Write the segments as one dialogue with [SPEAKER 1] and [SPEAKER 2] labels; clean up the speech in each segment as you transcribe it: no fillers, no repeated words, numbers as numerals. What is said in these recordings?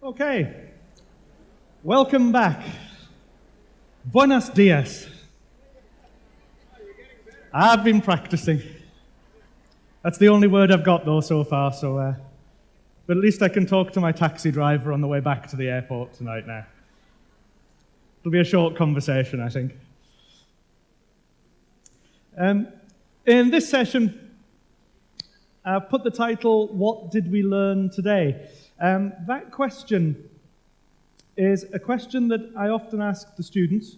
[SPEAKER 1] Okay, welcome back. Buenos dias. I've been practicing. That's the only word I've got though so far, but at least I can talk to my taxi driver on the way back to the airport tonight now. It'll be a short conversation, I think. In this session, I've put the title, What Did We Learn Today? That question is a question that I often ask the students.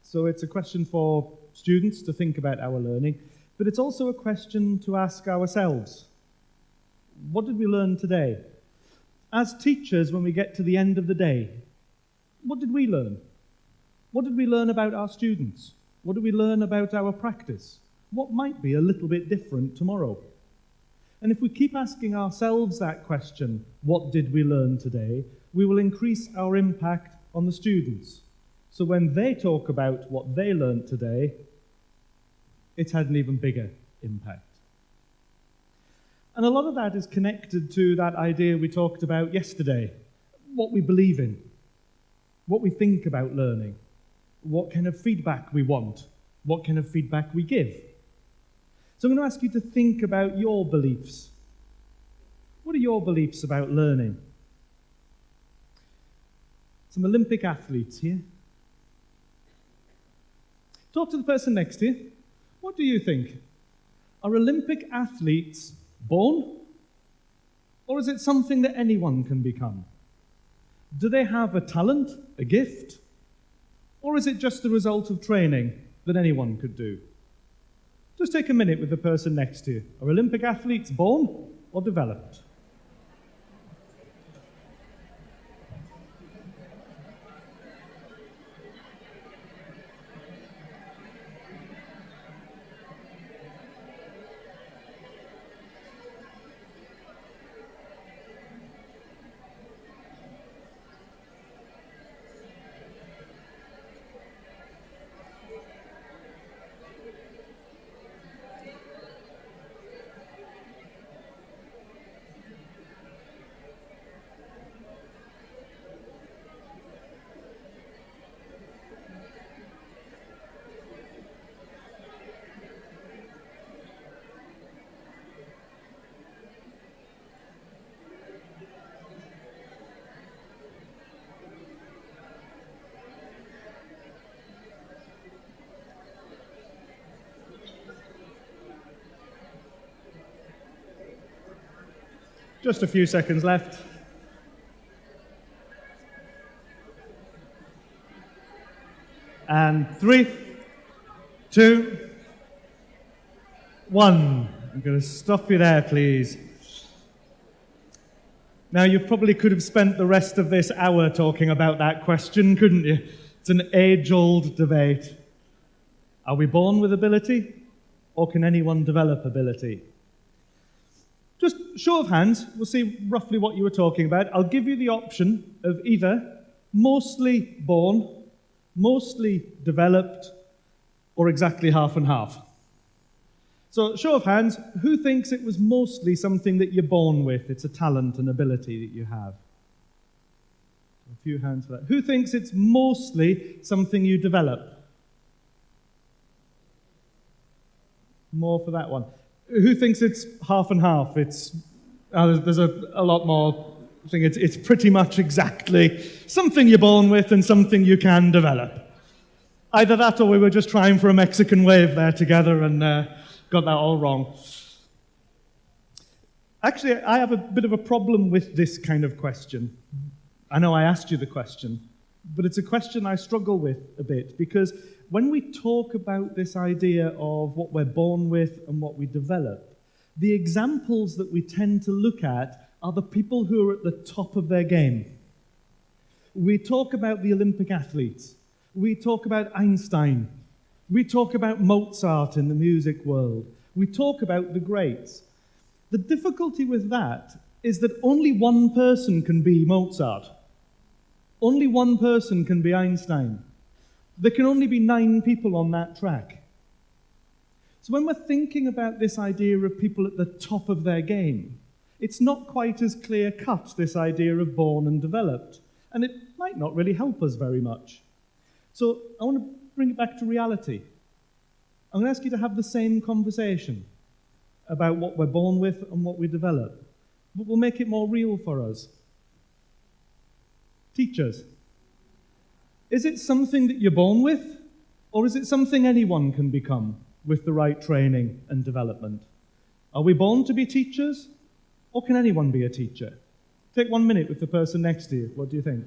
[SPEAKER 1] So it's a question for students to think about our learning, but it's also a question to ask ourselves. What did we learn today? As teachers, when we get to the end of the day, what did we learn? What did we learn about our students? What did we learn about our practice? What might be a little bit different tomorrow? And if we keep asking ourselves that question, what did we learn today, we will increase our impact on the students. So when they talk about what they learned today, it's had an even bigger impact. And a lot of that is connected to that idea we talked about yesterday, what we believe in, what we think about learning, what kind of feedback we want, what kind of feedback we give. So I'm going to ask you to think about your beliefs. What are your beliefs about learning? Some Olympic athletes here. Talk to the person next to you. What do you think? Are Olympic athletes born? Or is it something that anyone can become? Do they have a talent, a gift? Or is it just the result of training that anyone could do? Just take a minute with the person next to you. Are Olympic athletes born or developed? Just a few seconds left. And 3, 2, 1. I'm going to stop you there, please. Now, you probably could have spent the rest of this hour talking about that question, couldn't you? It's an age-old debate. Are we born with ability, or can anyone develop ability? Just show of hands, we'll see roughly what you were talking about. I'll give you the option of either mostly born, mostly developed, or exactly half and half. So, show of hands, who thinks it was mostly something that you're born with? It's a talent and ability that you have. A few hands for that. Who thinks it's mostly something you develop? More for that one. Who thinks it's half and half? There's a lot more thing. It's pretty much exactly something you're born with and something you can develop. Either that or we were just trying for a Mexican wave there together and got that all wrong. Actually, I have a bit of a problem with this kind of question. I know I asked you the question, but it's a question I struggle with a bit because when we talk about this idea of what we're born with and what we develop, the examples that we tend to look at are the people who are at the top of their game. We talk about the Olympic athletes. We talk about Einstein. We talk about Mozart in the music world. We talk about the greats. The difficulty with that is that only one person can be Mozart. Only one person can be Einstein. There can only be 9 people on that track. So when we're thinking about this idea of people at the top of their game, it's not quite as clear-cut, this idea of born and developed, and it might not really help us very much. So I want to bring it back to reality. I'm going to ask you to have the same conversation about what we're born with and what we develop, but we'll make it more real for us. Teachers, is it something that you're born with, or is it something anyone can become with the right training and development? Are we born to be teachers, or can anyone be a teacher? Take 1 minute with the person next to you. What do you think?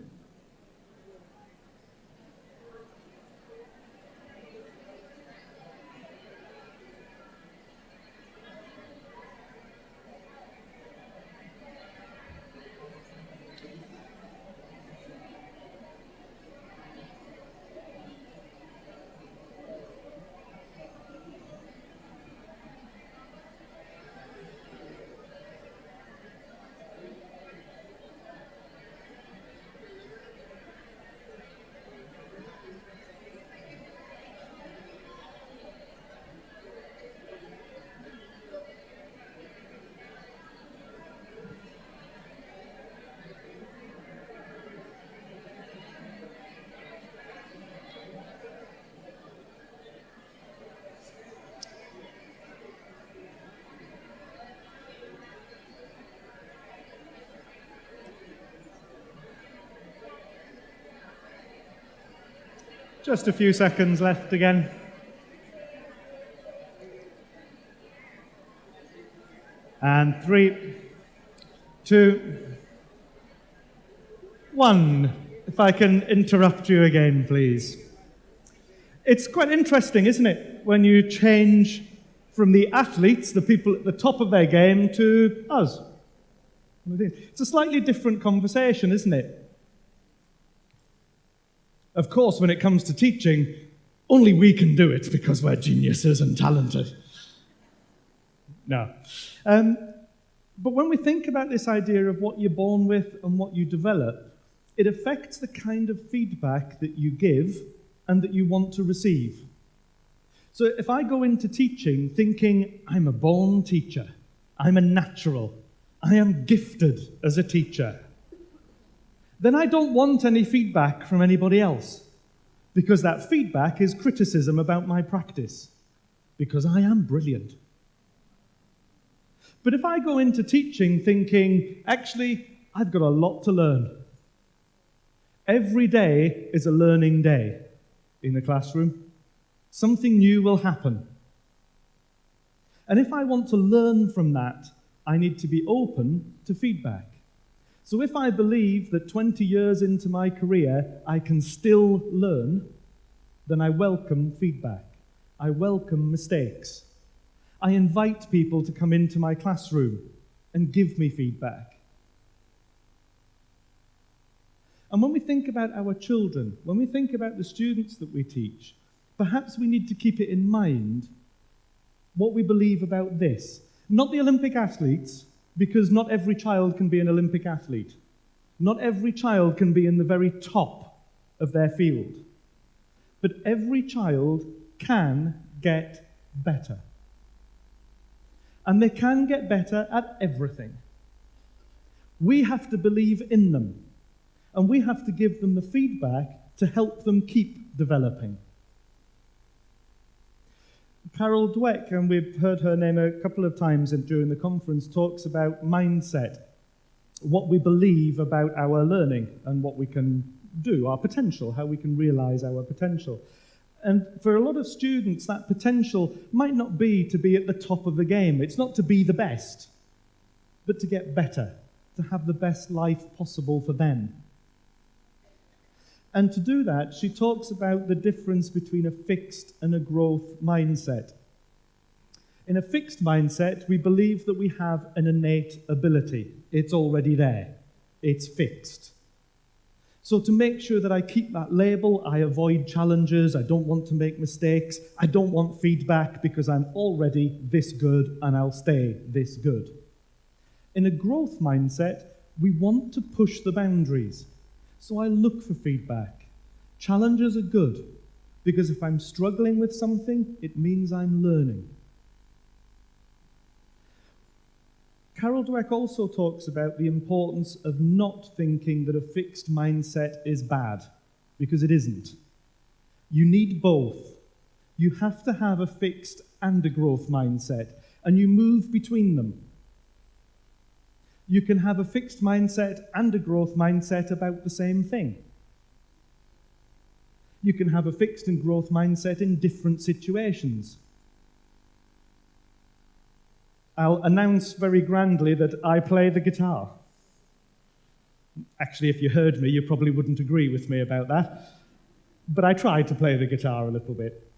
[SPEAKER 1] Just a few seconds left again. And 3, 2, 1. If I can interrupt you again, please. It's quite interesting, isn't it, when you change from the athletes, the people at the top of their game, to us. It's a slightly different conversation, isn't it? Of course, when it comes to teaching, only we can do it because we're geniuses and talented. No. But when we think about this idea of what you're born with and what you develop, it affects the kind of feedback that you give and that you want to receive. So if I go into teaching thinking, I'm a born teacher, I'm a natural, I am gifted as a teacher, then I don't want any feedback from anybody else, because that feedback is criticism about my practice, because I am brilliant. But if I go into teaching thinking, actually, I've got a lot to learn. Every day is a learning day in the classroom. Something new will happen. And if I want to learn from that, I need to be open to feedback. So if I believe that 20 years into my career I can still learn, then I welcome feedback. I welcome mistakes. I invite people to come into my classroom and give me feedback. And when we think about our children, when we think about the students that we teach, perhaps we need to keep it in mind what we believe about this. Not the Olympic athletes, because not every child can be an Olympic athlete. Not every child can be in the very top of their field. But every child can get better. And they can get better at everything. We have to believe in them. And we have to give them the feedback to help them keep developing. Carol Dweck, and we've heard her name a couple of times during the conference, talks about mindset, what we believe about our learning and what we can do, our potential, how we can realize our potential. And for a lot of students, that potential might not be to be at the top of the game. It's not to be the best, but to get better, to have the best life possible for them. And to do that, she talks about the difference between a fixed and a growth mindset. In a fixed mindset, we believe that we have an innate ability. It's already there. It's fixed. So to make sure that I keep that label, I avoid challenges, I don't want to make mistakes, I don't want feedback because I'm already this good and I'll stay this good. In a growth mindset, we want to push the boundaries. So I look for feedback. Challenges are good, because if I'm struggling with something, it means I'm learning. Carol Dweck also talks about the importance of not thinking that a fixed mindset is bad, because it isn't. You need both. You have to have a fixed and a growth mindset, and you move between them. You can have a fixed mindset and a growth mindset about the same thing. You can have a fixed and growth mindset in different situations. I'll announce very grandly that I play the guitar. Actually, if you heard me, you probably wouldn't agree with me about that. But I try to play the guitar a little bit.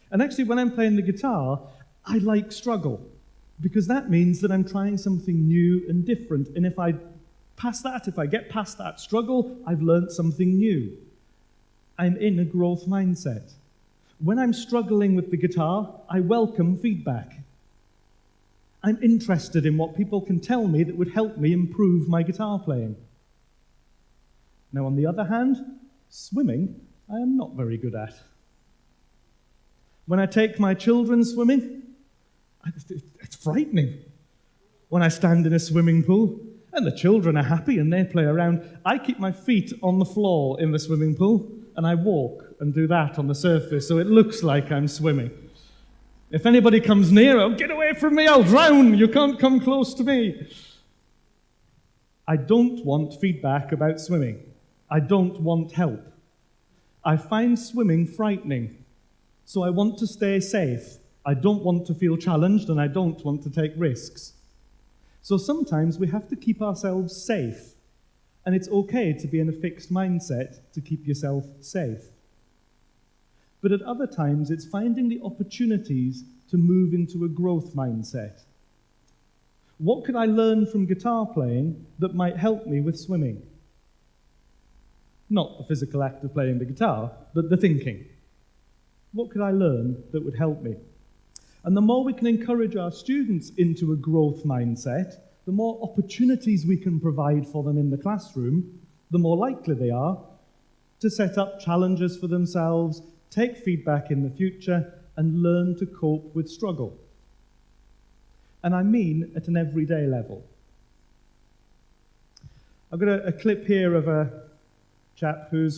[SPEAKER 1] And actually, when I'm playing the guitar, I like struggle, because that means that I'm trying something new and different. And if I get past that struggle, I've learned something new. I'm in a growth mindset. When I'm struggling with the guitar, I welcome feedback. I'm interested in what people can tell me that would help me improve my guitar playing. Now, on the other hand, swimming, I am not very good at. When I take my children swimming, it's frightening. When I stand in a swimming pool and the children are happy and they play around, I keep my feet on the floor in the swimming pool and I walk and do that on the surface so it looks like I'm swimming. If anybody comes near, oh, get away from me, I'll drown. You can't come close to me. I don't want feedback about swimming. I don't want help. I find swimming frightening, so I want to stay safe. I don't want to feel challenged, and I don't want to take risks. So sometimes we have to keep ourselves safe, and it's okay to be in a fixed mindset to keep yourself safe. But at other times, it's finding the opportunities to move into a growth mindset. What could I learn from guitar playing that might help me with swimming? Not the physical act of playing the guitar, but the thinking. What could I learn that would help me? And the more we can encourage our students into a growth mindset, the more opportunities we can provide for them in the classroom, the more likely they are to set up challenges for themselves, take feedback in the future, and learn to cope with struggle. And I mean at an everyday level. I've got a clip here of a chap who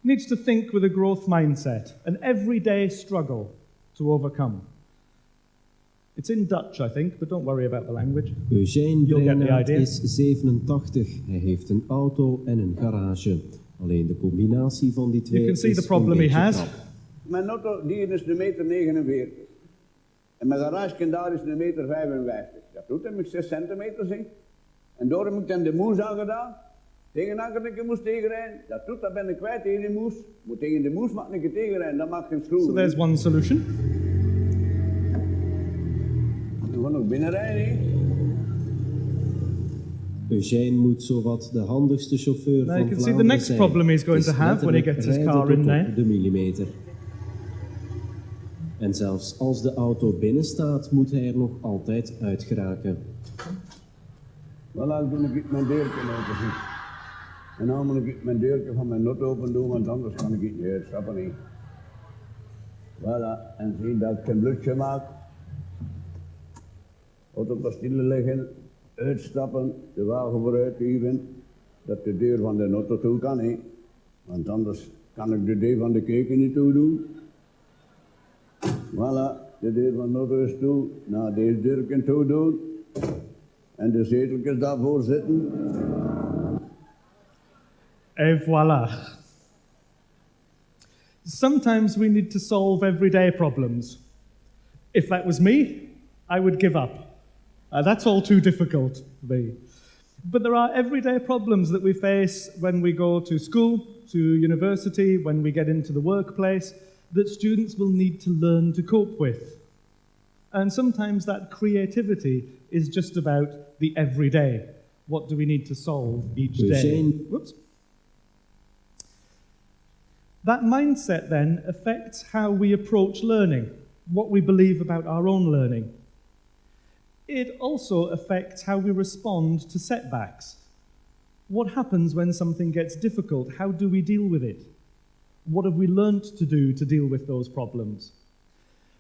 [SPEAKER 1] needs to think with a growth mindset, an everyday struggle to overcome. It's in Dutch, I think, but don't worry about the language.
[SPEAKER 2] Eugène
[SPEAKER 1] You'll get the
[SPEAKER 2] Breinaert
[SPEAKER 1] idea.
[SPEAKER 2] is 87. Hij heeft een auto en een garage. Alleen de combinatie van die twee
[SPEAKER 1] You can see
[SPEAKER 2] is
[SPEAKER 1] the problem
[SPEAKER 2] een
[SPEAKER 1] he
[SPEAKER 2] beetje
[SPEAKER 1] has.
[SPEAKER 2] krap.
[SPEAKER 3] Mijn auto die is 1,49 meter. En mijn garage daar is 1,55 meter. Dat doet hem 6 centimeter zien. En daarom heb ik dan de moes aangedaan. Tegen een moest tegenrijden. Dat doet, dat ben ik kwijt tegen de moes. Moet tegen de moes mag ik tegenrijden, dat mag geen schroeven.
[SPEAKER 1] So there's one solution.
[SPEAKER 3] We gaan ook binnenrijden. Hè?
[SPEAKER 2] Eugène moet zowat de handigste chauffeur
[SPEAKER 1] Now you
[SPEAKER 2] van
[SPEAKER 1] can see the
[SPEAKER 2] Vlaanderen
[SPEAKER 1] next
[SPEAKER 2] zijn.
[SPEAKER 1] problem he's going
[SPEAKER 2] Het
[SPEAKER 1] to
[SPEAKER 2] is
[SPEAKER 1] have when he
[SPEAKER 2] letterlijk
[SPEAKER 1] gets his
[SPEAKER 2] rijden
[SPEAKER 1] car
[SPEAKER 2] tot
[SPEAKER 1] in
[SPEAKER 2] op
[SPEAKER 1] there.
[SPEAKER 2] de millimeter. En zelfs als de auto binnen staat, moet hij er nog altijd uit geraken.
[SPEAKER 3] Voilà, toen ik mijn deurtje open zie. En dan moet ik mijn deurtje van mijn not open doen, want anders kan ik niet uitstappen. Niet. Voilà, en zie dat ik een blusje maak. Auto op de stille liggen, uitstappen, de wagen vooruit duwen, dat de deur van de auto toe kan. He. Want anders kan ik de deur van de keuken niet toe doen. Voilà, de deur van de auto is toe, nou deze deur kan toe doen. En de zeteltjes daarvoor zitten.
[SPEAKER 1] Et voilà. Sometimes we need to solve everyday problems. If that was me, I would give up. That's all too difficult for me. But there are everyday problems that we face when we go to school, to university, when we get into the workplace, that students will need to learn to cope with. And sometimes that creativity is just about the everyday. What do we need to solve each day?
[SPEAKER 2] Eugène.
[SPEAKER 1] Whoops. That mindset then affects how we approach learning, what we believe about our own learning. It also affects how we respond to setbacks. What happens when something gets difficult? How do we deal with it? What have we learnt to do to deal with those problems?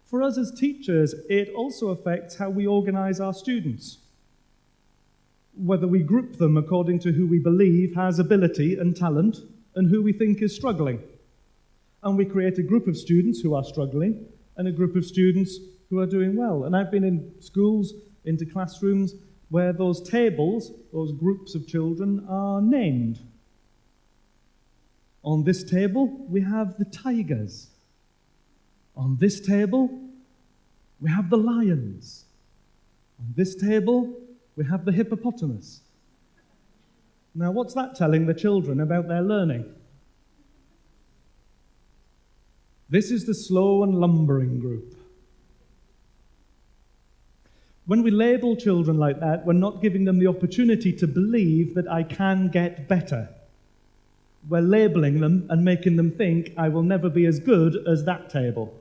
[SPEAKER 1] For us as teachers, it also affects how we organize our students, whether we group them according to who we believe has ability and talent and who we think is struggling. And we create a group of students who are struggling and a group of students who are doing well. And I've been in schools, into classrooms, where those tables, those groups of children, are named. On this table, we have the tigers. On this table, we have the lions. On this table, we have the hippopotamus. Now, what's that telling the children about their learning? This is the slow and lumbering group. When we label children like that, we're not giving them the opportunity to believe that I can get better. We're labeling them and making them think I will never be as good as that table.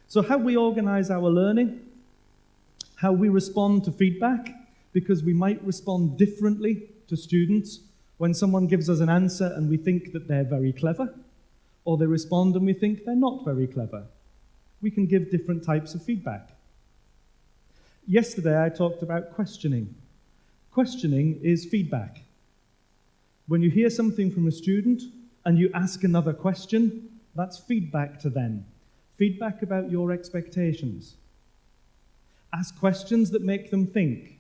[SPEAKER 1] So how we organize our learning, how we respond to feedback, because we might respond differently to students when someone gives us an answer and we think that they're very clever, or they respond and we think they're not very clever. We can give different types of feedback. Yesterday I talked about questioning. Questioning is feedback. When you hear something from a student and you ask another question, that's feedback to them. Feedback about your expectations. Ask questions that make them think,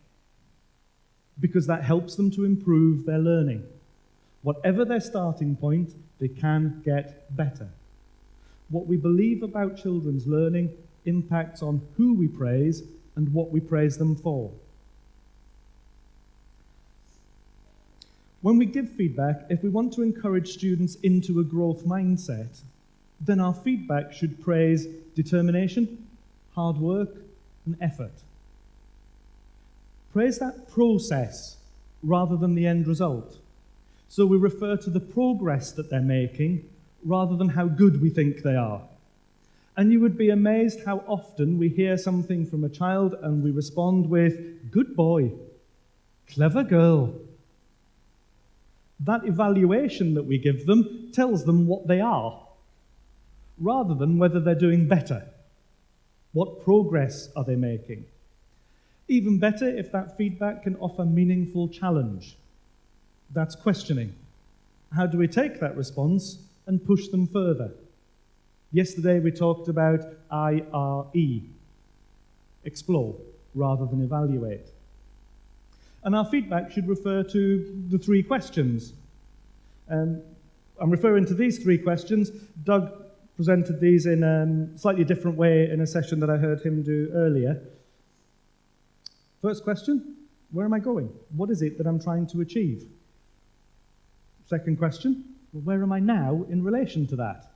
[SPEAKER 1] because that helps them to improve their learning. Whatever their starting point, they can get better. What we believe about children's learning impacts on who we praise and what we praise them for. When we give feedback, if we want to encourage students into a growth mindset, then our feedback should praise determination, hard work, and effort. Praise that process rather than the end result. So we refer to the progress that they're making rather than how good we think they are. And you would be amazed how often we hear something from a child and we respond with, "Good boy," "Clever girl." That evaluation that we give them tells them what they are, rather than whether they're doing better. What progress are they making? Even better if that feedback can offer meaningful challenge. That's questioning. How do we take that response and push them further? Yesterday we talked about IRE, explore rather than evaluate. And our feedback should refer to the three questions. I'm referring to these three questions. Doug presented these in a slightly different way in a session that I heard him do earlier. First question, where am I going? What is it that I'm trying to achieve? Second question, well, where am I now in relation to that?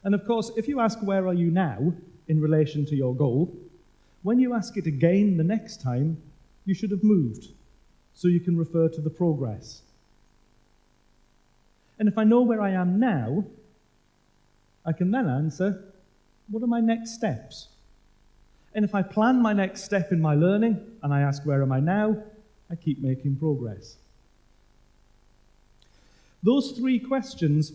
[SPEAKER 1] And of course, if you ask where are you now in relation to your goal, when you ask it again the next time, you should have moved, so you can refer to the progress. And if I know where I am now, I can then answer, what are my next steps? And if I plan my next step in my learning, and I ask where am I now, I keep making progress. Those three questions,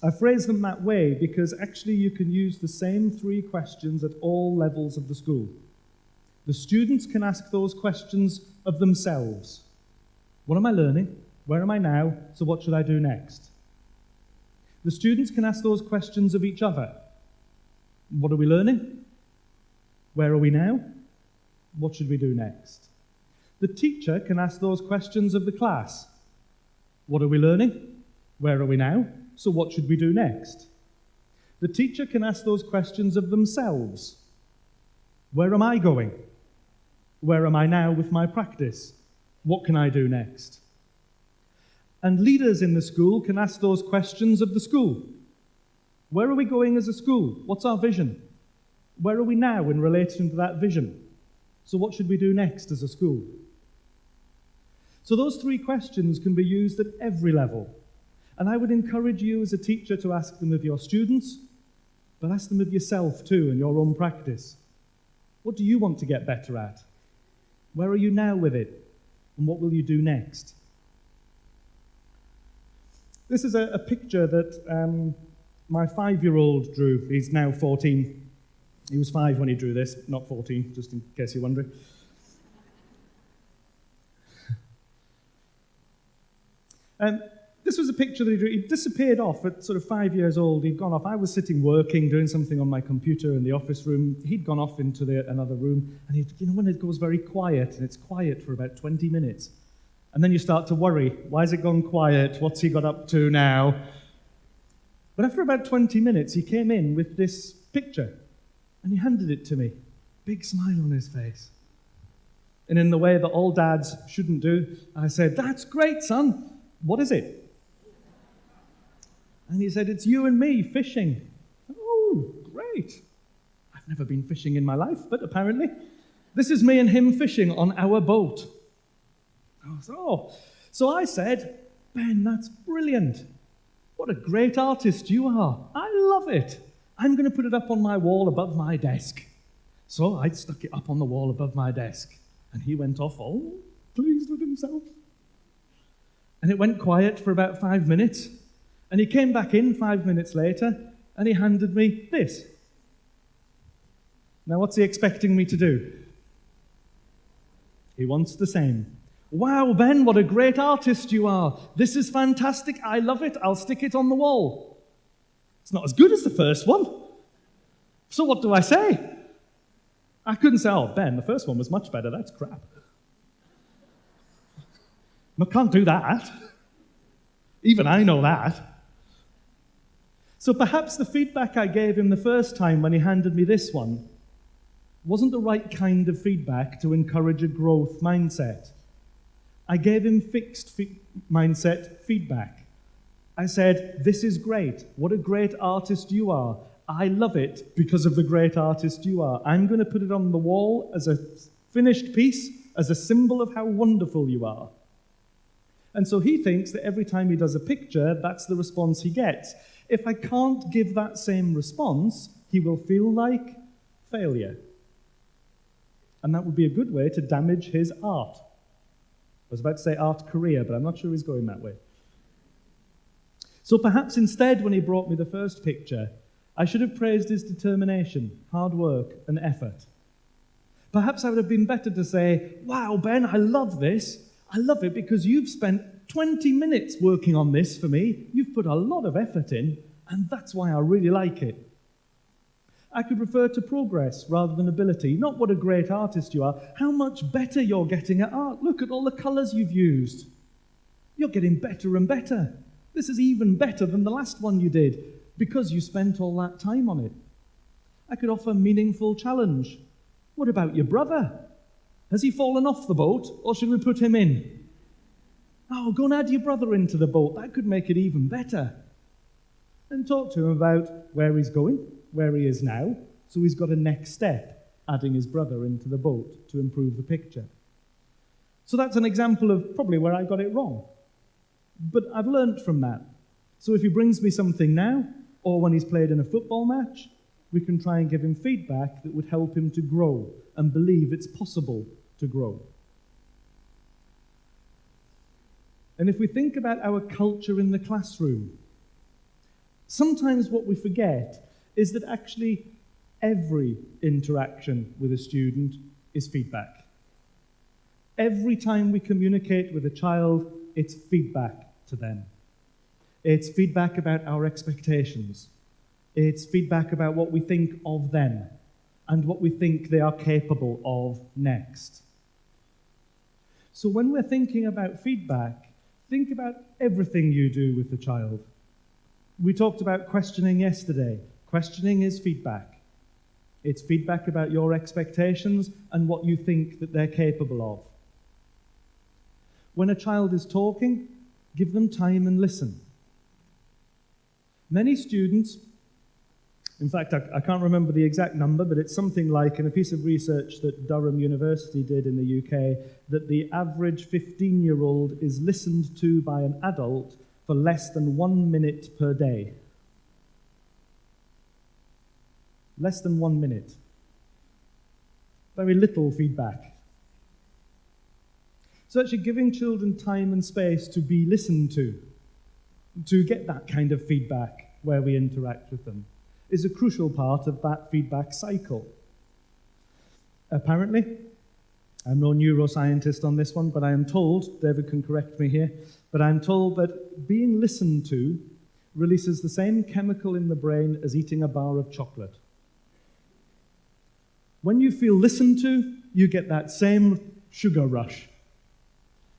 [SPEAKER 1] I phrase them that way because actually you can use the same three questions at all levels of the school. The students can ask those questions of themselves. What am I learning? Where am I now? So what should I do next? The students can ask those questions of each other. What are we learning? Where are we now? What should we do next? The teacher can ask those questions of the class. What are we learning? Where are we now? So what should we do next? The teacher can ask those questions of themselves. Where am I going? Where am I now with my practice? What can I do next? And leaders in the school can ask those questions of the school. Where are we going as a school? What's our vision? Where are we now in relation to that vision? So what should we do next as a school? So those three questions can be used at every level. And I would encourage you as a teacher to ask them of your students, but ask them of yourself too in your own practice. What do you want to get better at? Where are you now with it? And what will you do next? This is a picture that my 5-year-old drew. He's now 14. He was 5 when he drew this, not 14, just in case you're wondering. This was a picture that he drew. He disappeared off at sort of 5 years old. He'd gone off. I was sitting working, doing something on my computer in the office room. He'd gone off into another room. And when it goes very quiet, and it's quiet for about 20 minutes, and then you start to worry, why has it gone quiet? What's he got up to now? But after about 20 minutes, he came in with this picture, and he handed it to me. Big smile on his face. And in the way that all dads shouldn't do, I said, "That's great, son. What is it?" And he said, "It's you and me fishing." Oh, great. I've never been fishing in my life, but apparently this is me and him fishing on our boat. So I said, "Ben, that's brilliant. What a great artist you are. I love it. I'm going to put it up on my wall above my desk." So I stuck it up on the wall above my desk. And he went off all pleased with himself. And it went quiet for about 5 minutes. And he came back in 5 minutes later, and he handed me this. Now, what's he expecting me to do? He wants the same. "Wow, Ben, what a great artist you are. This is fantastic. I love it. I'll stick it on the wall." It's not as good as the first one. So what do I say? I couldn't say, "Oh, Ben, the first one was much better. That's crap." I can't do that. Even I know that. So perhaps the feedback I gave him the first time when he handed me this one wasn't the right kind of feedback to encourage a growth mindset. I gave him fixed mindset feedback. I said, "This is great. What a great artist you are. I love it because of the great artist you are. I'm going to put it on the wall as a finished piece, as a symbol of how wonderful you are." And so he thinks that every time he does a picture, that's the response he gets. If I can't give that same response, he will feel like failure. And that would be a good way to damage his art. I was about to say art career, but I'm not sure he's going that way. So perhaps instead, when he brought me the first picture, I should have praised his determination, hard work, and effort. Perhaps I would have been better to say, "Wow, Ben, I love this. I love it because you've spent 20 minutes working on this for me. You've put a lot of effort in, and that's why I really like it." I could refer to progress rather than ability. Not what a great artist you are, how much better you're getting at art. Look at all the colours you've used. You're getting better and better. This is even better than the last one you did because you spent all that time on it. I could offer meaningful challenge. What about your brother? Has he fallen off the boat, or should we put him in? Oh, go and add your brother into the boat. That could make it even better. And talk to him about where he's going, where he is now, so he's got a next step, adding his brother into the boat to improve the picture. So that's an example of probably where I got it wrong. But I've learned from that. So if he brings me something now, or when he's played in a football match, we can try and give him feedback that would help him to grow and believe it's possible to grow. And if we think about our culture in the classroom, sometimes what we forget is that actually every interaction with a student is feedback. Every time we communicate with a child, it's feedback to them. It's feedback about our expectations. It's feedback about what we think of them and what we think they are capable of next. So when we're thinking about feedback, think about everything you do with the child. We talked about questioning yesterday. Questioning is feedback. It's feedback about your expectations and what you think that they're capable of. When a child is talking, give them time and listen. Many students, in fact, I can't remember the exact number, but it's something like, in a piece of research that Durham University did in the UK, that the average 15-year-old is listened to by an adult for less than 1 minute per day. Less than 1 minute. Very little feedback. So actually giving children time and space to be listened to get that kind of feedback where we interact with them, is a crucial part of that feedback cycle. Apparently, I'm no neuroscientist on this one, but I am told, David can correct me here, but I'm told that being listened to releases the same chemical in the brain as eating a bar of chocolate. When you feel listened to, you get that same sugar rush,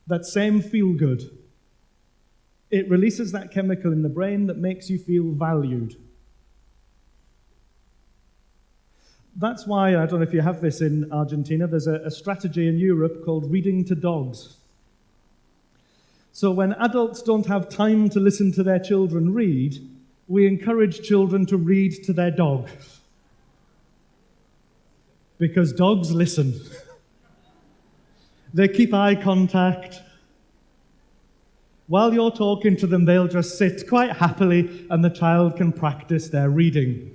[SPEAKER 1] that same feel good. It releases that chemical in the brain that makes you feel valued. That's why, I don't know if you have this in Argentina, there's a strategy in Europe called reading to dogs. So when adults don't have time to listen to their children read, we encourage children to read to their dog. Because dogs listen. They keep eye contact. While you're talking to them, they'll just sit quite happily and the child can practice their reading.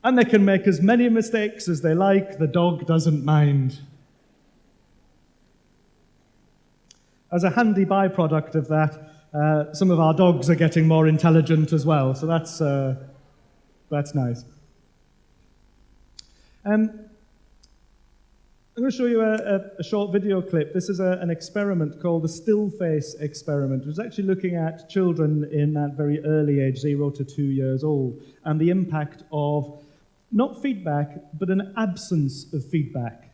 [SPEAKER 1] And they can make as many mistakes as they like, the dog doesn't mind. As a handy byproduct of that, some of our dogs are getting more intelligent as well, so that's nice. I'm going to show you a short video clip. This is an experiment called the Still Face experiment. It was actually looking at children in that very early age, 0 to 2 years old, and the impact of not feedback, but an absence of feedback.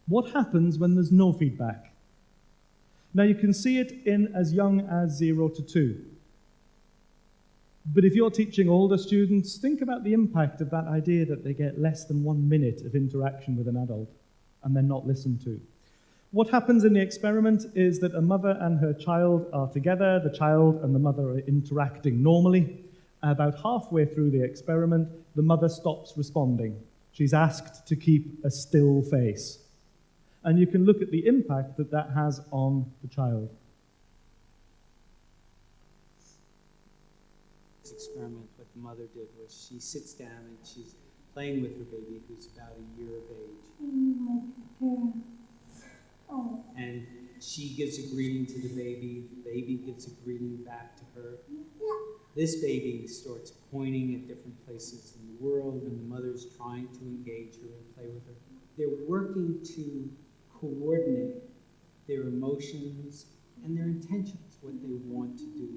[SPEAKER 1] What happens when there's no feedback? Now, you can see it in as young as 0 to 2. But if you're teaching older students, think about the impact of that idea that they get less than 1 minute of interaction with an adult and they're not listened to. What happens in the experiment is that a mother and her child are together, the child and the mother are interacting normally. About halfway through the experiment, the mother stops responding. She's asked to keep a still face. And you can look at the impact that that has on the child.
[SPEAKER 4] This experiment, what the mother did was she sits down and she's playing with her baby who's about a year of age. And she gives a greeting to the baby gives a greeting back to her. This baby starts pointing at different places in the world, and the mother's trying to engage her and play with her. They're working to coordinate their emotions and their intentions, what they want to do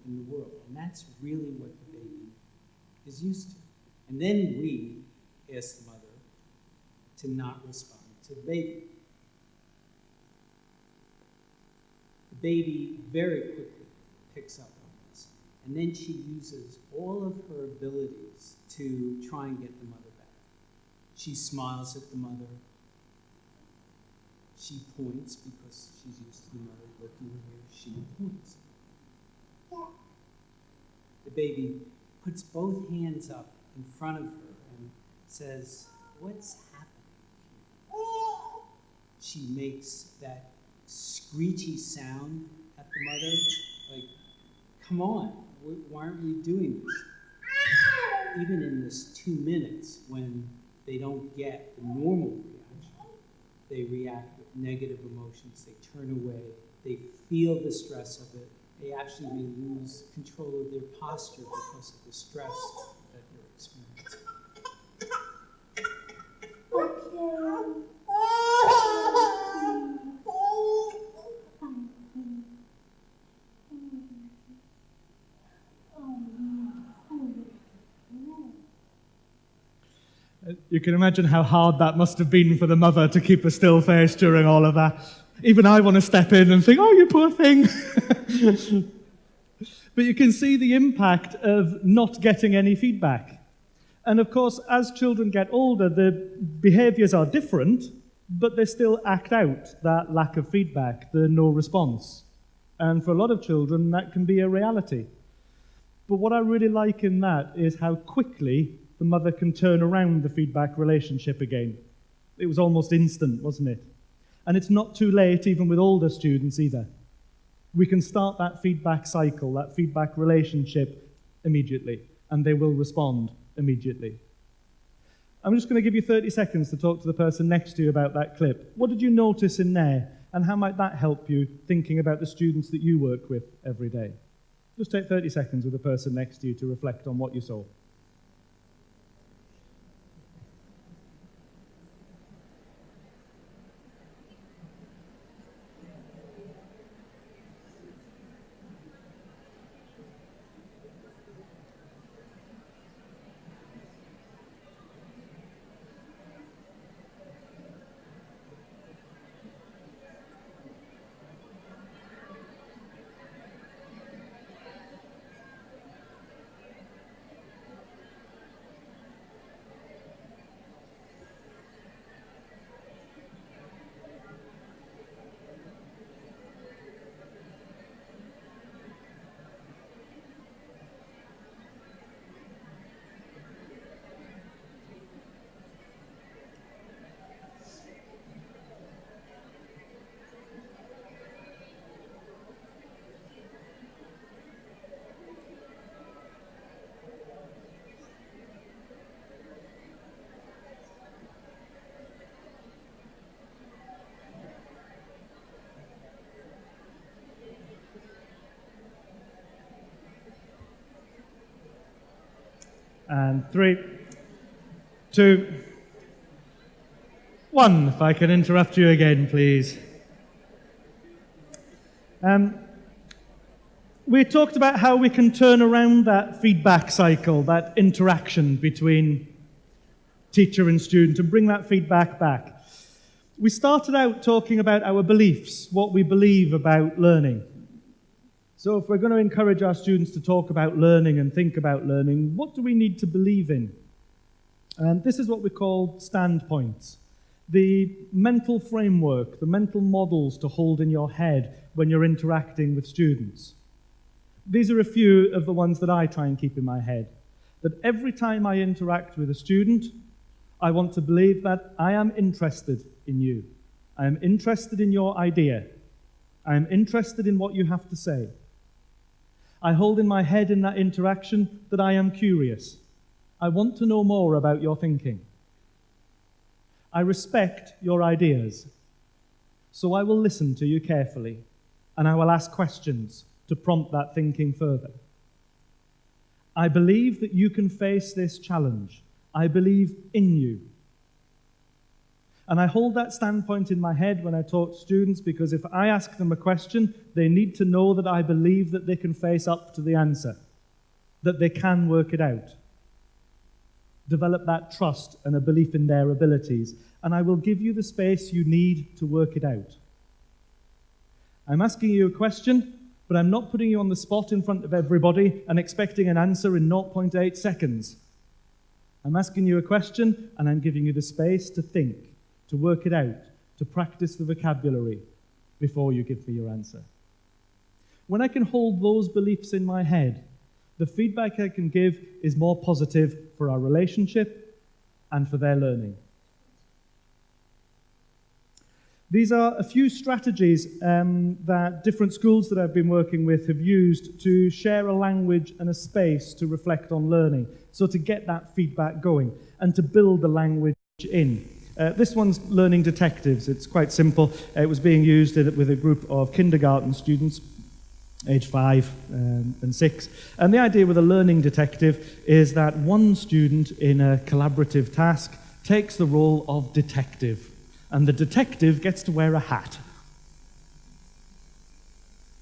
[SPEAKER 4] in the world. And that's really what the baby is used to. And then we ask the mother to not respond to the baby. The baby very quickly picks up on this. And then she uses all of her abilities to try and get the mother back. She smiles at the mother. She points because she's used to the mother looking at her. She points. The baby puts both hands up in front of her and says, "What's happening?" She makes that screechy sound at the mother, like, "Come on, why aren't you doing this?" Even in this 2 minutes, when they don't get the normal reaction, they react with negative emotions, they turn away, they feel the stress of it, they actually may lose control of their posture because of the stress that they're experiencing.
[SPEAKER 1] You can imagine how hard that must have been for the mother to keep a still face during all of that. Even I want to step in and think, "Oh, you poor thing." But you can see the impact of not getting any feedback. And of course, as children get older, the behaviors are different, but they still act out that lack of feedback, the no response. And for a lot of children, that can be a reality. But what I really like in that is how quickly the mother can turn around the feedback relationship again. It was almost instant, wasn't it? And it's not too late, even with older students either. We can start that feedback cycle, that feedback relationship immediately, and they will respond immediately. I'm just going to give you 30 seconds to talk to the person next to you about that clip. What did you notice in there, and how might that help you thinking about the students that you work with every day? Just take 30 seconds with the person next to you to reflect on what you saw. And 3, 2, 1. If I can interrupt you again, please. We talked about how we can turn around that feedback cycle, that interaction between teacher and student, and bring that feedback back. We started out talking about our beliefs, what we believe about learning. So if we're going to encourage our students to talk about learning and think about learning, what do we need to believe in? And this is what we call standpoints. The mental framework, the mental models to hold in your head when you're interacting with students. These are a few of the ones that I try and keep in my head. That every time I interact with a student, I want to believe that I am interested in you. I am interested in your idea. I am interested in what you have to say. I hold in my head in that interaction that I am curious. I want to know more about your thinking. I respect your ideas. So I will listen to you carefully, and I will ask questions to prompt that thinking further. I believe that you can face this challenge. I believe in you. And I hold that standpoint in my head when I talk to students, because if I ask them a question, they need to know that I believe that they can face up to the answer, that they can work it out. Develop that trust and a belief in their abilities, and I will give you the space you need to work it out. I'm asking you a question, but I'm not putting you on the spot in front of everybody and expecting an answer in 0.8 seconds. I'm asking you a question, and I'm giving you the space to think, to work it out, to practice the vocabulary before you give me your answer. When I can hold those beliefs in my head, the feedback I can give is more positive for our relationship and for their learning. These are a few strategies that different schools that I've been working with have used to share a language and a space to reflect on learning, so to get that feedback going and to build the language in. This one's Learning Detectives. It's quite simple. It was being used with a group of kindergarten students, age 5 and 6. And the idea with a learning detective is that one student in a collaborative task takes the role of detective, and the detective gets to wear a hat.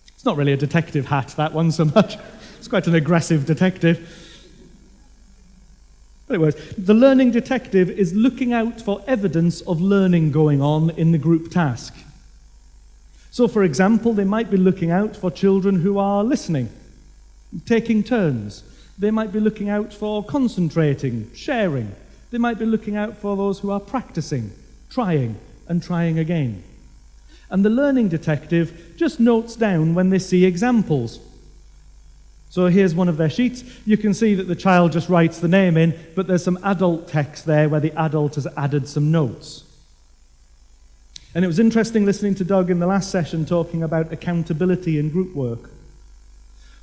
[SPEAKER 1] It's not really a detective hat, that one, so much. It's quite an aggressive detective. But it works. The learning detective is looking out for evidence of learning going on in the group task. So, for example, they might be looking out for children who are listening, taking turns. They might be looking out for concentrating, sharing. They might be looking out for those who are practicing, trying, and trying again. And the learning detective just notes down when they see examples. So here's one of their sheets. You can see that the child just writes the name in, but there's some adult text there where the adult has added some notes. And it was interesting listening to Doug in the last session talking about accountability in group work.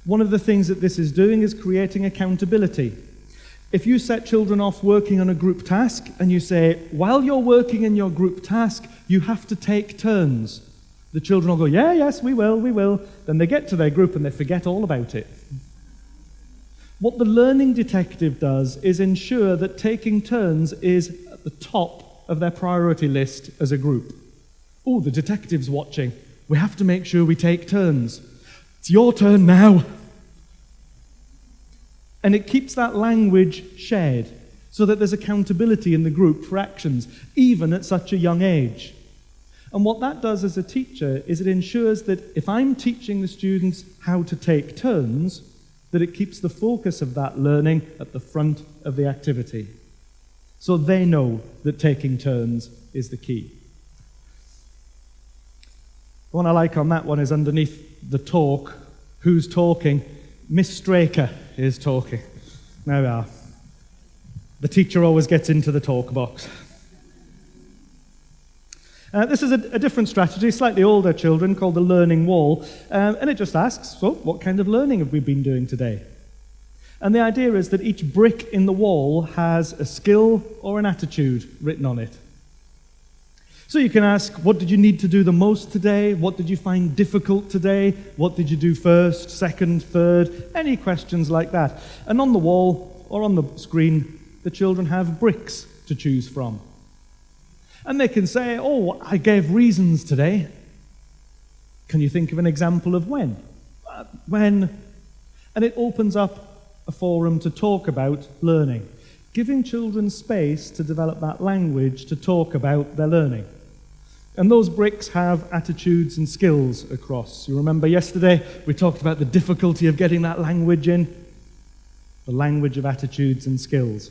[SPEAKER 1] One of the things that this is doing is creating accountability. If you set children off working on a group task and you say, while you're working in your group task, you have to take turns. The children will go, yeah, yes, we will. Then they get to their group and they forget all about it. What the learning detective does is ensure that taking turns is at the top of their priority list as a group. Oh, the detective's watching. We have to make sure we take turns. It's your turn now. And it keeps that language shared so that there's accountability in the group for actions, even at such a young age. And what that does as a teacher is it ensures that if I'm teaching the students how to take turns, that it keeps the focus of that learning at the front of the activity. So they know that taking turns is the key. The one I like on that one is underneath the talk. Who's talking? Miss Straker is talking. There we are. The teacher always gets into the talk box. This is a different strategy, slightly older children, called the Learning Wall, and it just asks, so what kind of learning have we been doing today? And the idea is that each brick in the wall has a skill or an attitude written on it. So you can ask, what did you need to do the most today? What did you find difficult today? What did you do first, second, third? Any questions like that. And on the wall, or on the screen, the children have bricks to choose from. And they can say, oh, I gave reasons today. Can you think of an example of when? When? And it opens up a forum to talk about learning, giving children space to develop that language to talk about their learning. And those bricks have attitudes and skills across. You remember yesterday we talked about the difficulty of getting that language in? The language of attitudes and skills.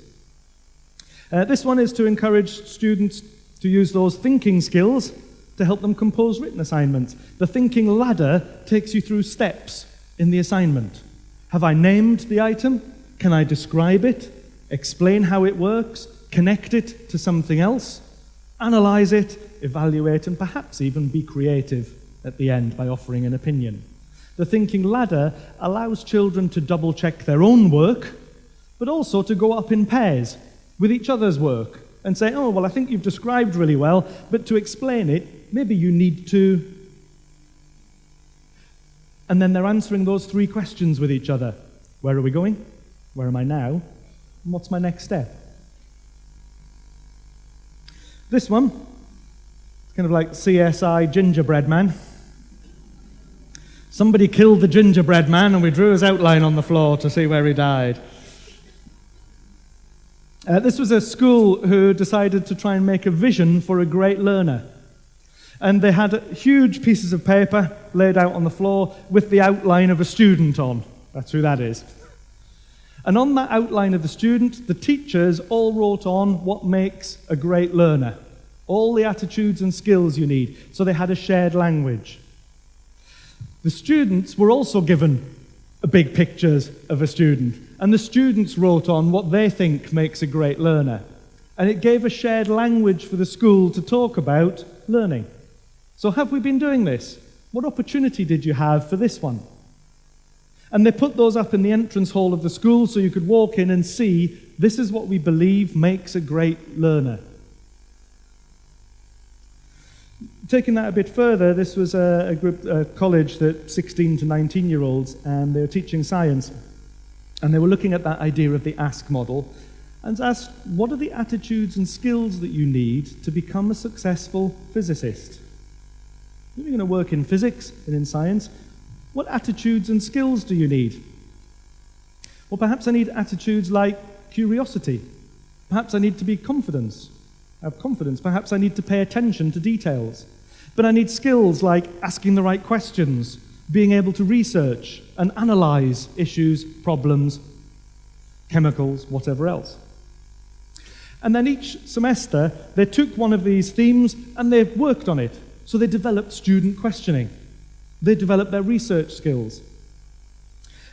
[SPEAKER 1] This one is to encourage students to use those thinking skills to help them compose written assignments. The thinking ladder takes you through steps in the assignment. Have I named the item? Can I describe it? Explain how it works? Connect it to something else? Analyze it, evaluate, and perhaps even be creative at the end by offering an opinion. The thinking ladder allows children to double-check their own work, but also to go up in pairs with each other's work and say, oh, well, I think you've described really well, but to explain it, maybe you need to... And then they're answering those 3 questions with each other. Where are we going? Where am I now? And what's my next step? This one, it's kind of like CSI Gingerbread Man. Somebody killed the gingerbread man and we drew his outline on the floor to see where he died. This was a school who decided to try and make a vision for a great learner. And they had huge pieces of paper laid out on the floor with the outline of a student on. That's who that is. And on that outline of the student, the teachers all wrote on what makes a great learner. All the attitudes and skills you need. So they had a shared language. The students were also given big pictures of a student. And the students wrote on what they think makes a great learner. And it gave a shared language for the school to talk about learning. So have we been doing this? What opportunity did you have for this one? And they put those up in the entrance hall of the school so you could walk in and see, this is what we believe makes a great learner. Taking that a bit further, this was a college that 16 to 19-year-olds, and they were teaching science. And they were looking at that idea of the ask model and asked, what are the attitudes and skills that you need to become a successful physicist? If you're going to work in physics and in science, what attitudes and skills do you need? Well, perhaps I need attitudes like curiosity. Perhaps I need to be have confidence. Perhaps I need to pay attention to details. But I need skills like asking the right questions, being able to research and analyze issues, problems, chemicals, whatever else. And then each semester, they took one of these themes and they worked on it. So they developed student questioning. They developed their research skills.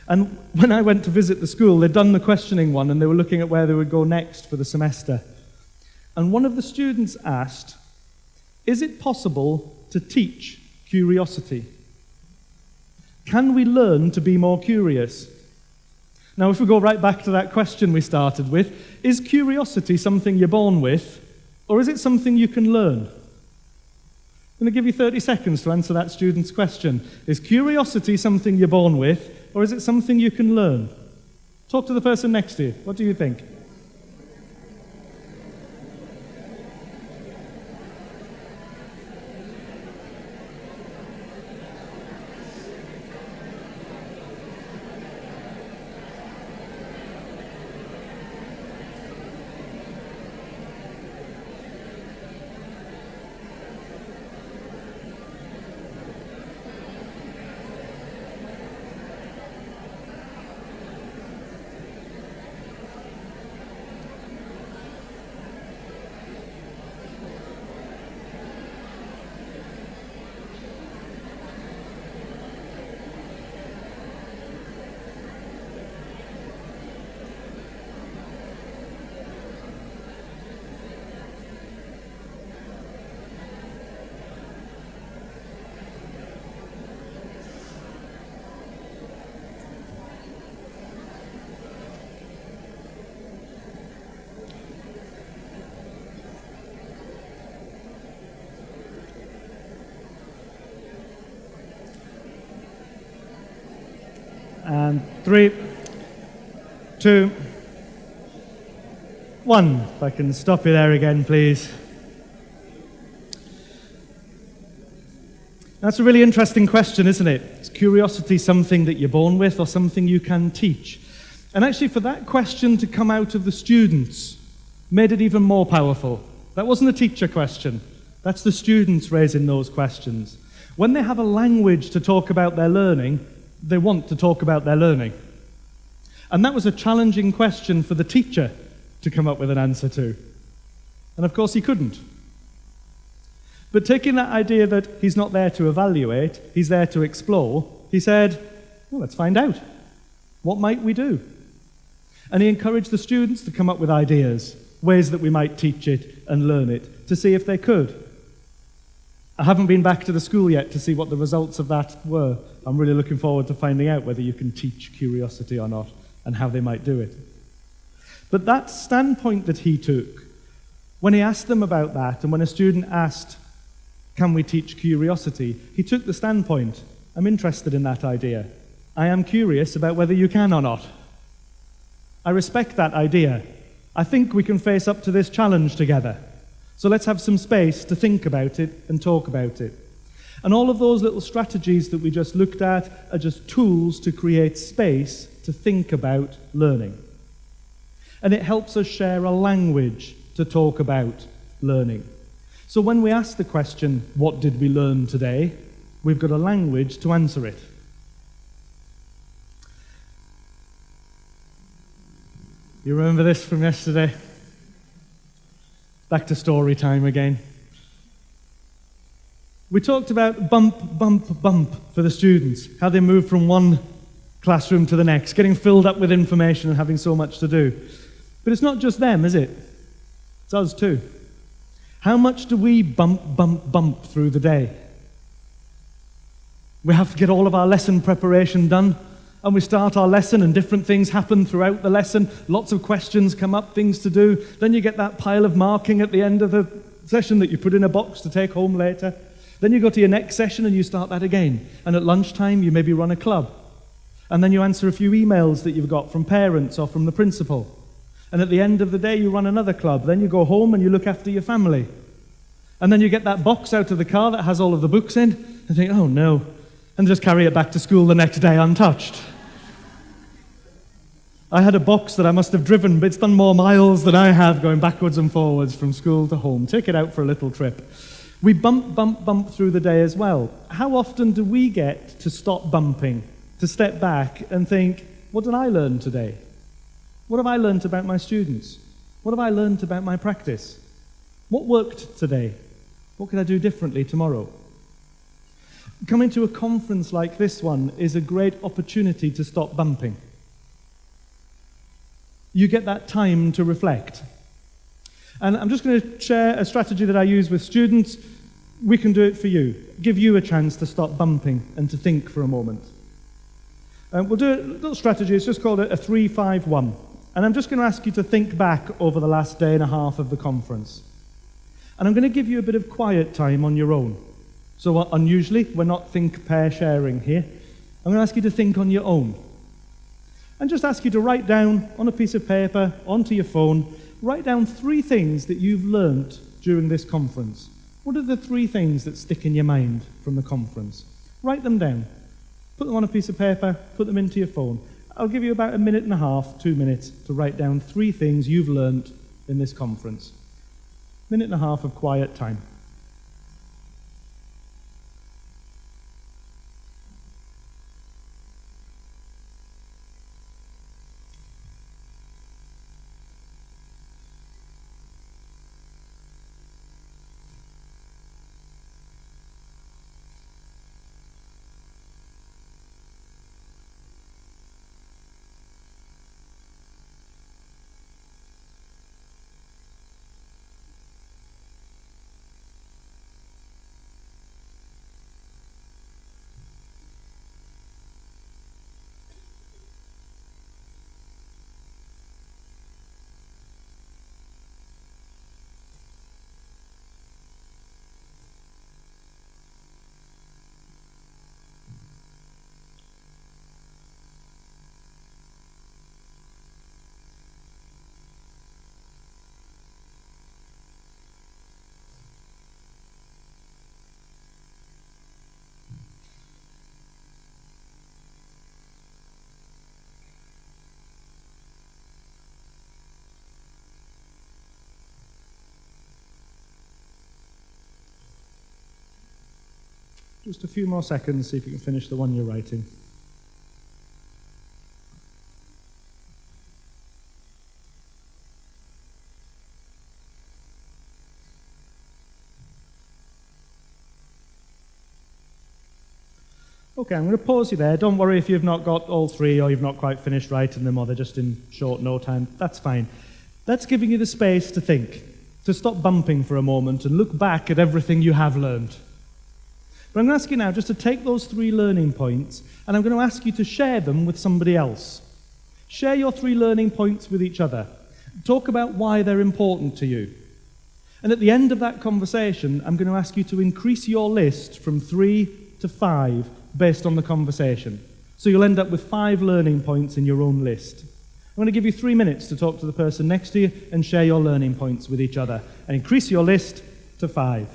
[SPEAKER 1] And when I went to visit the school, they'd done the questioning one and they were looking at where they would go next for the semester. And one of the students asked, is it possible to teach curiosity? Can we learn to be more curious? Now, if we go right back to that question we started with, is curiosity something you're born with, or is it something you can learn? I'm going to give you 30 seconds to answer that student's question. Is curiosity something you're born with, or is it something you can learn? Talk to the person next to you. What do you think? And 3, 2, 1. If I can stop you there again, please. That's a really interesting question, isn't it? Is curiosity something that you're born with or something you can teach? And actually, for that question to come out of the students made it even more powerful. That wasn't a teacher question. That's the students raising those questions. When they have a language to talk about their learning, they want to talk about their learning. And that was a challenging question for the teacher to come up with an answer to. And of course he couldn't. But taking that idea that he's not there to evaluate, he's there to explore, he said, well, let's find out. What might we do? And he encouraged the students to come up with ideas, ways that we might teach it and learn it, to see if they could. I haven't been back to the school yet to see what the results of that were. I'm really looking forward to finding out whether you can teach curiosity or not and how they might do it. But that standpoint that he took, when he asked them about that, and when a student asked, can we teach curiosity, he took the standpoint, I'm interested in that idea. I am curious about whether you can or not. I respect that idea. I think we can face up to this challenge together. So let's have some space to think about it and talk about it. And all of those little strategies that we just looked at are just tools to create space to think about learning. And it helps us share a language to talk about learning. So when we ask the question, what did we learn today? We've got a language to answer it. You remember this from yesterday? Back to story time again. We talked about bump, bump, bump for the students, how they move from one classroom to the next, getting filled up with information and having so much to do. But it's not just them, is it? It's us too. How much do we bump, bump, bump through the day? We have to get all of our lesson preparation done, and we start our lesson and different things happen throughout the lesson. Lots of questions come up, things to do. Then you get that pile of marking at the end of the session that you put in a box to take home later. Then you go to your next session and you start that again. And at lunchtime, you maybe run a club. And then you answer a few emails that you've got from parents or from the principal. And at the end of the day, you run another club. Then you go home and you look after your family. And then you get that box out of the car that has all of the books in and think, oh no, and just carry it back to school the next day untouched. I had a box that I must have driven, but it's done more miles than I have going backwards and forwards from school to home. Take it out for a little trip. We bump, bump, bump through the day as well. How often do we get to stop bumping, to step back and think, what did I learn today? What have I learned about my students? What have I learned about my practice? What worked today? What could I do differently tomorrow? Coming to a conference like this one is a great opportunity to stop bumping. You get that time to reflect. And I'm just going to share a strategy that I use with students. We can do it for you. Give you a chance to stop bumping and to think for a moment. We'll do a little strategy. It's just called a 3-5-1. And I'm just going to ask you to think back over the last day and a half of the conference. And I'm going to give you a bit of quiet time on your own. So unusually, we're not think, pair, sharing here. I'm going to ask you to think on your own. And just ask you to write down on a piece of paper, onto your phone, write down 3 things that you've learnt during this conference. What are the 3 things that stick in your mind from the conference? Write them down. Put them on a piece of paper, put them into your phone. I'll give you about 1.5 minutes, 2 minutes to write down 3 things you've learnt in this conference. 1.5 minutes of quiet time. Just a few more seconds, see if you can finish the one you're writing. Okay, I'm going to pause you there. Don't worry if you've not got all three or you've not quite finished writing them or they're just in short no time. That's fine. That's giving you the space to think, to stop bumping for a moment and look back at everything you have learned. But I'm going to ask you now just to take those 3 learning points and I'm going to ask you to share them with somebody else. Share your 3 learning points with each other. Talk about why they're important to you. And at the end of that conversation, I'm going to ask you to increase your list from 3 to 5 based on the conversation. So you'll end up with 5 learning points in your own list. I'm going to give you 3 minutes to talk to the person next to you and share your learning points with each other and increase your list to 5.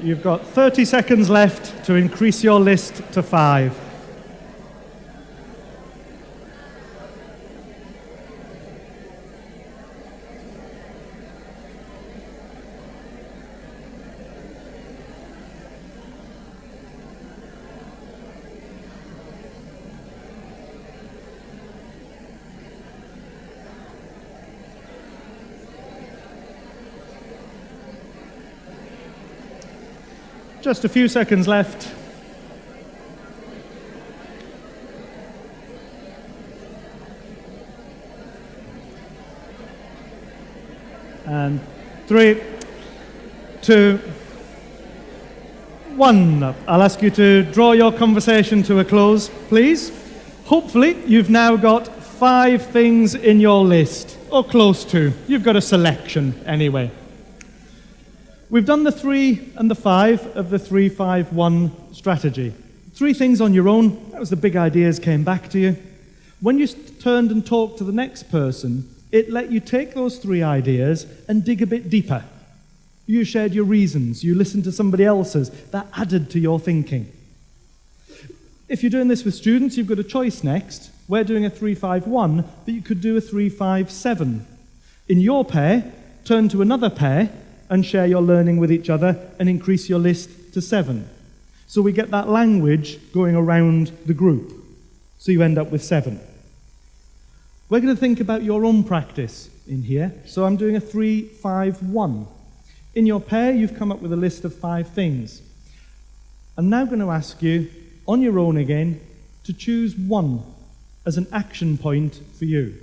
[SPEAKER 1] You've got 30 seconds left to increase your list to 5. Just a few seconds left. And 3, 2, 1. I'll ask you to draw your conversation to a close, please. Hopefully, you've now got 5 things in your list, or close to. You've got a selection anyway. We've done the 3 and the 5 of the 3-5-1 strategy. 3 things on your own, that was the big ideas came back to you. When you turned and talked to the next person, it let you take those 3 ideas and dig a bit deeper. You shared your reasons, you listened to somebody else's, that added to your thinking. If you're doing this with students, you've got a choice next. We're doing a 3-5-1, but you could do a 3-5-7. In your pair, turn to another pair and share your learning with each other and increase your list to 7. So we get that language going around the group. So you end up with 7. We're going to think about your own practice in here. So I'm doing a 3-5-1. In your pair, you've come up with a list of 5 things. I'm now going to ask you, on your own again, to choose one as an action point for you.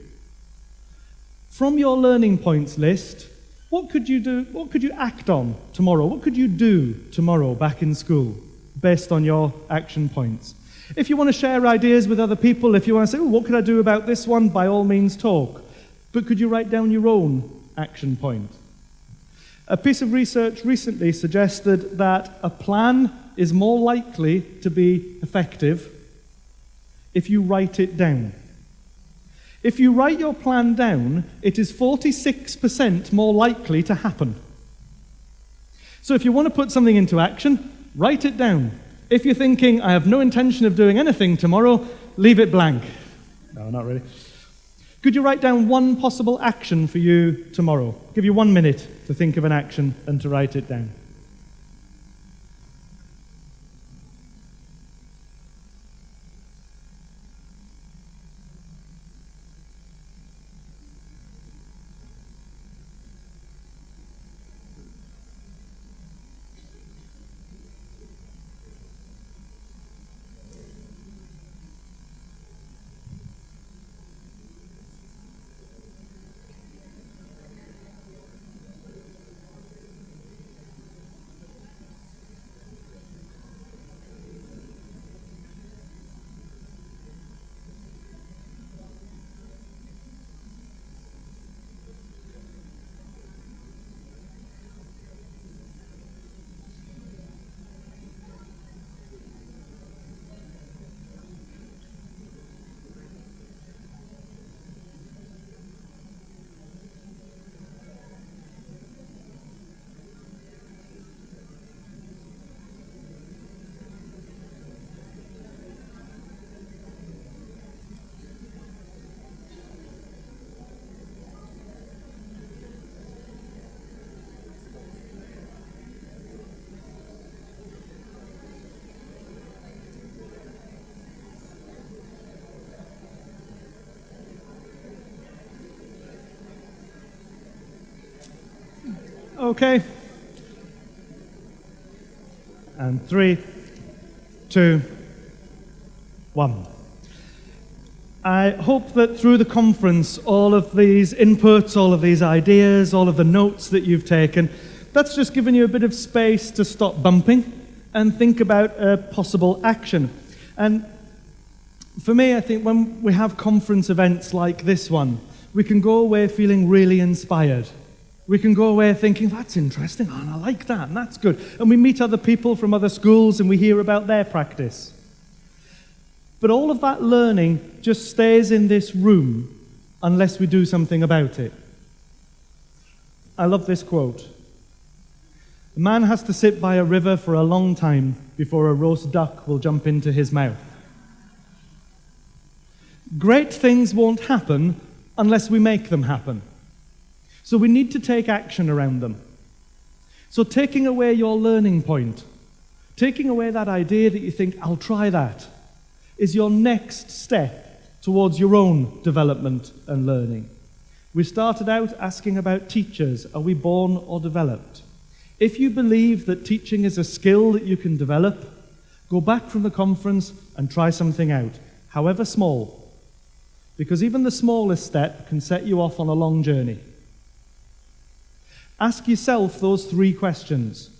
[SPEAKER 1] From your learning points list, what could you do? What could you act on tomorrow? What could you do tomorrow back in school based on your action points? If you want to share ideas with other people, if you want to say, what could I do about this one? By all means, talk. But could you write down your own action point? A piece of research recently suggested that a plan is more likely to be effective if you write it down. If you write your plan down, it is 46% more likely to happen. So if you want to put something into action, write it down. If you're thinking, I have no intention of doing anything tomorrow, leave it blank. No, not really. Could you write down one possible action for you tomorrow? I'll give you 1 minute to think of an action and to write it down. Okay. And 3, 2, 1. I hope that through the conference, all of these inputs, all of these ideas, all of the notes that you've taken, that's just given you a bit of space to stop bumping and think about a possible action. And for me, I think when we have conference events like this one, we can go away feeling really inspired. We can go away thinking, that's interesting, and I like that, and that's good. And we meet other people from other schools and we hear about their practice. But all of that learning just stays in this room unless we do something about it. I love this quote. A man has to sit by a river for a long time before a roast duck will jump into his mouth. Great things won't happen unless we make them happen. So we need to take action around them. So taking away your learning point, taking away that idea that you think, I'll try that, is your next step towards your own development and learning. We started out asking about teachers. Are we born or developed? If you believe that teaching is a skill that you can develop, go back from the conference and try something out, however small. Because even the smallest step can set you off on a long journey. Ask yourself those 3 questions.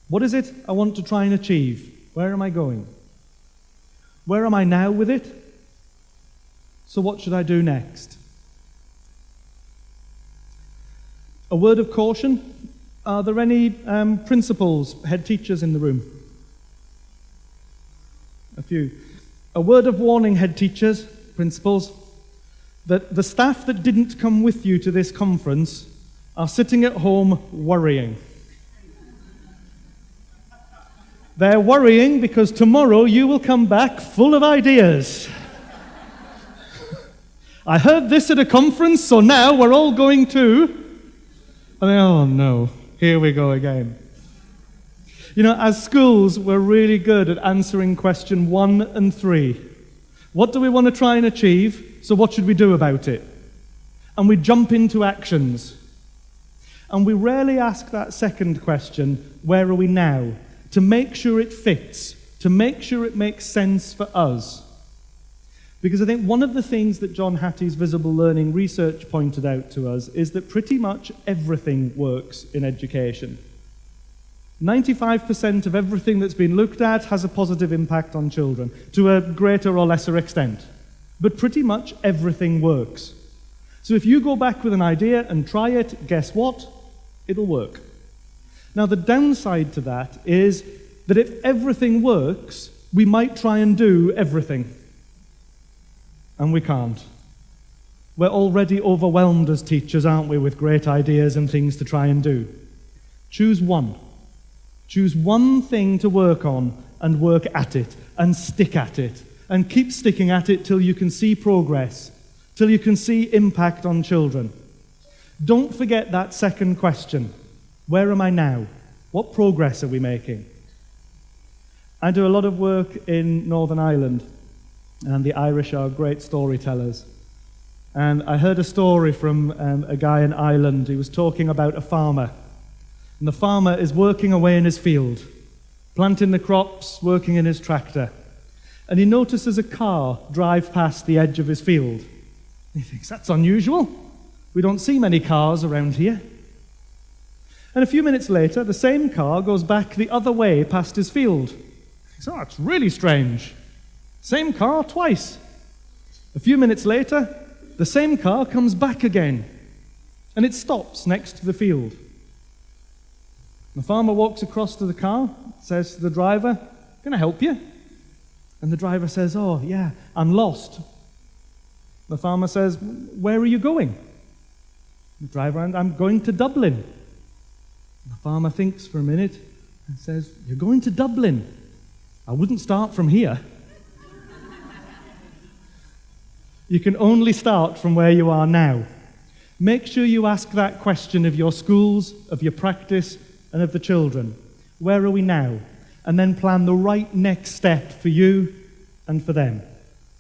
[SPEAKER 1] What is it I want to try and achieve? Where am I going? Where am I now with it? So what should I do next? A word of caution. Are there any principals, head teachers in the room? A few. A word of warning, head teachers, principals, that the staff that didn't come with you to this conference are sitting at home worrying. They're worrying because tomorrow you will come back full of ideas. I heard this at a conference, so now we're all going to. And they, oh no. Here we go again. You know, as schools, we're really good at answering question 1 and 3. What do we want to try and achieve? So what should we do about it? And we jump into actions. And we rarely ask that second question, where are we now? To make sure it fits, to make sure it makes sense for us. Because I think one of the things that John Hattie's visible learning research pointed out to us is that pretty much everything works in education. 95% of everything that's been looked at has a positive impact on children, to a greater or lesser extent. But pretty much everything works. So if you go back with an idea and try it, guess what? It'll work. Now the downside to that is that if everything works, we might try and do everything. And we can't. We're already overwhelmed as teachers, aren't we, with great ideas and things to try and do. Choose one. Choose one thing to work on and work at it and stick at it and keep sticking at it till you can see progress, till you can see impact on children. Don't forget that second question. Where am I now? What progress are we making? I do a lot of work in Northern Ireland, and the Irish are great storytellers. And I heard a story from a guy in Ireland who was talking about a farmer. And the farmer is working away in his field, planting the crops, working in his tractor. And he notices a car drive past the edge of his field. He thinks, that's unusual. We don't see many cars around here. And a few minutes later, the same car goes back the other way past his field. He thinks, oh, it's really strange. Same car twice. A few minutes later, the same car comes back again. And it stops next to the field. The farmer walks across to the car, says to the driver, can I help you? And the driver says, oh, yeah, I'm lost. The farmer says, where are you going? The driver, I'm going to Dublin. The farmer thinks for a minute and says, you're going to Dublin? I wouldn't start from here. You can only start from where you are now. Make sure you ask that question of your schools, of your practice, and of the children. Where are we now? And then plan the right next step for you and for them,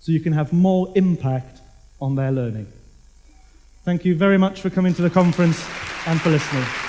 [SPEAKER 1] so you can have more impact on their learning. Thank you very much for coming to the conference and for listening.